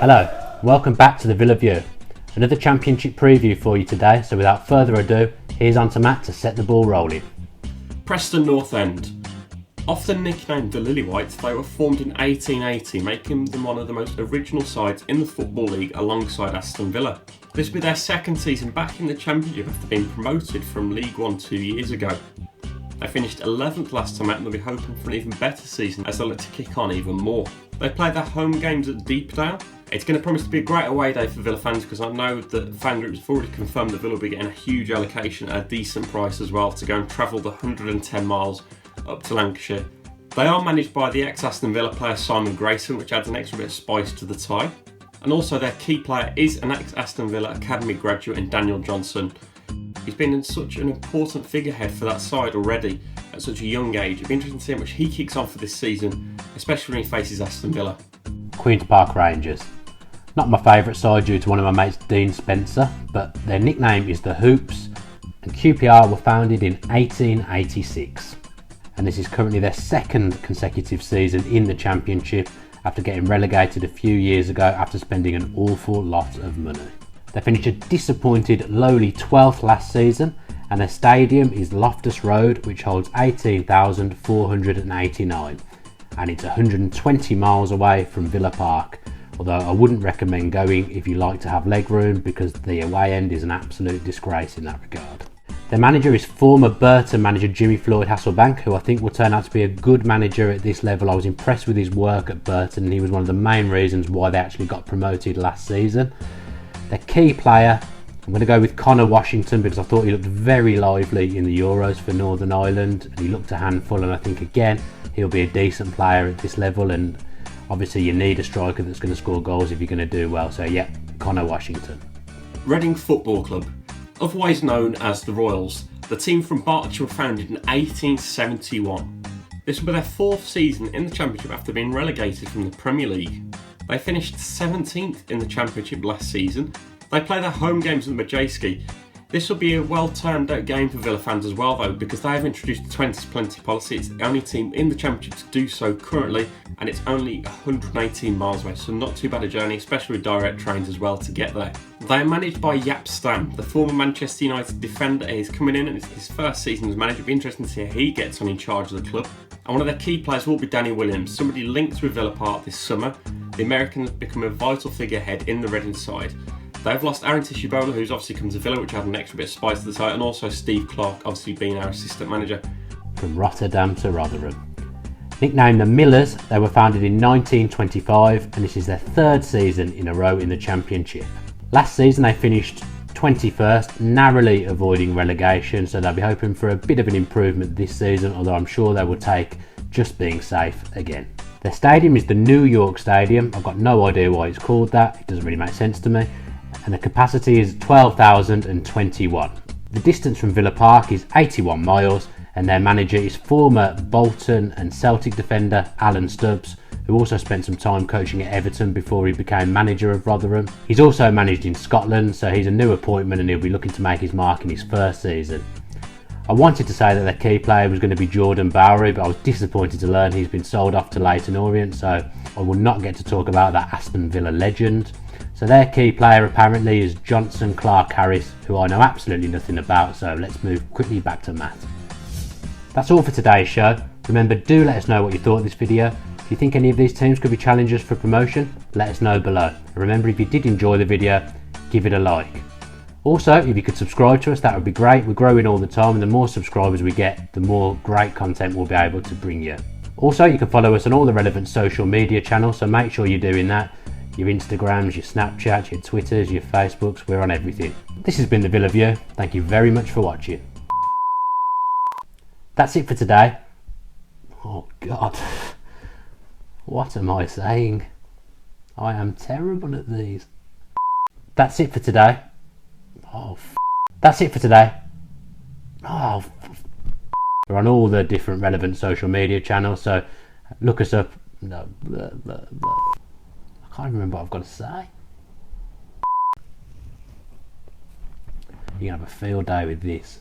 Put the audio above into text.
Hello, welcome back to the Villa View. Another championship preview for you today, so without further ado, here's on to Matt to set the ball rolling. Preston North End. Often nicknamed the Lily-Whites, they were formed in 1880, making them one of the most original sides in the Football League alongside Aston Villa. This will be their second season back in the Championship after being promoted from League One 2 years ago. They finished 11th last time out and they'll be hoping for an even better season as they look to kick on even more. They play their home games at Deepdale. It's going to promise to be a great away day for Villa fans because I know that fan groups have already confirmed that Villa will be getting a huge allocation at a decent price as well to go and travel the 110 miles up to Lancashire. They are managed by the ex-Aston Villa player Simon Grayson, which adds an extra bit of spice to the tie. And also their key player is an ex-Aston Villa Academy graduate in Daniel Johnson. He's been in such an important figurehead for that side already at such a young age. It'll be interesting to see how much he kicks on for this season, especially when he faces Aston Villa. Queen's Park Rangers. Not my favourite side due to one of my mates, Dean Spencer, but their nickname is the Hoops, and QPR were founded in 1886. And this is currently their second consecutive season in the Championship after getting relegated a few years ago after spending an awful lot of money. They finished a disappointed lowly 12th last season, and their stadium is Loftus Road, which holds 18,489, and it's 120 miles away from Villa Park, although I wouldn't recommend going if you like to have leg room because the away end is an absolute disgrace in that regard. Their manager is former Burton manager Jimmy Floyd Hasselbank, who I think will turn out to be a good manager at this level. I was impressed with his work at Burton and he was one of the main reasons why they actually got promoted last season. Their key player, I'm going to go with Connor Washington because I thought he looked very lively in the Euros for Northern Ireland and he looked a handful, and I think again he'll be a decent player at this level, and obviously you need a striker that's going to score goals if you're going to do well, so yeah, Connor Washington. Reading Football Club. Otherwise known as the Royals, the team from Berkshire were founded in 1871. This will be their fourth season in the Championship after being relegated from the Premier League. They finished 17th in the Championship last season. They play their home games at the Majeski. This will be a well-turned out game for Villa fans as well though, because they have introduced the 20 plenty policy. It's the only team in the Championship to do so currently, and it's only 118 miles away, so not too bad a journey, especially with direct trains as well to get there. They are managed by Jaap Stam, the former Manchester United defender. He's coming in and it's his first season as manager. It'll be interesting to see how he gets on in charge of the club. And one of their key players will be Danny Williams, somebody linked with Villa Park this summer. The American has become a vital figurehead in the Reading side. They've lost Aaron Tishibola, who's obviously come to Villa, which had an extra bit of spice to the side, and also Steve Clark, obviously being our assistant manager. From Rotterdam to Rotherham. Nicknamed the Millers, they were founded in 1925 and this is their third season in a row in the Championship. Last season they finished 21st, narrowly avoiding relegation, so they'll be hoping for a bit of an improvement this season, although I'm sure they will take just being safe again. Their stadium is the New York Stadium. I've got no idea why it's called that, it doesn't really make sense to me, and the capacity is 12,021. The distance from Villa Park is 81 miles, and their manager is former Bolton and Celtic defender Alan Stubbs, who also spent some time coaching at Everton before he became manager of Rotherham. He's also managed in Scotland, so he's a new appointment and he'll be looking to make his mark in his first season. I wanted to say that their key player was going to be Jordan Bowery, but I was disappointed to learn he's been sold off to Leyton Orient, so I will not get to talk about that Aston Villa legend. So their key player apparently is Johnson Clark Harris, who I know absolutely nothing about, so let's move quickly back to Matt. That's all for today's show. Remember, do let us know what you thought of this video. If you think any of these teams could be challengers for promotion, let us know below. And remember, if you did enjoy the video, give it a like. Also, if you could subscribe to us, that would be great. We're growing all the time, and the more subscribers we get, the more great content we'll be able to bring you. Also, you can follow us on all the relevant social media channels, so make sure you're doing that. Your Instagrams, your Snapchats, your Twitters, your Facebooks, we're on everything. This has been the Villa View. Thank you very much for watching. That's it for today. Oh God, what am I saying? I am terrible at these. That's it for today. That's it for today. We're on all the different relevant social media channels, so look us up. No, blah, blah, blah. I can't remember what I've got to say. You're gonna have a field day with this.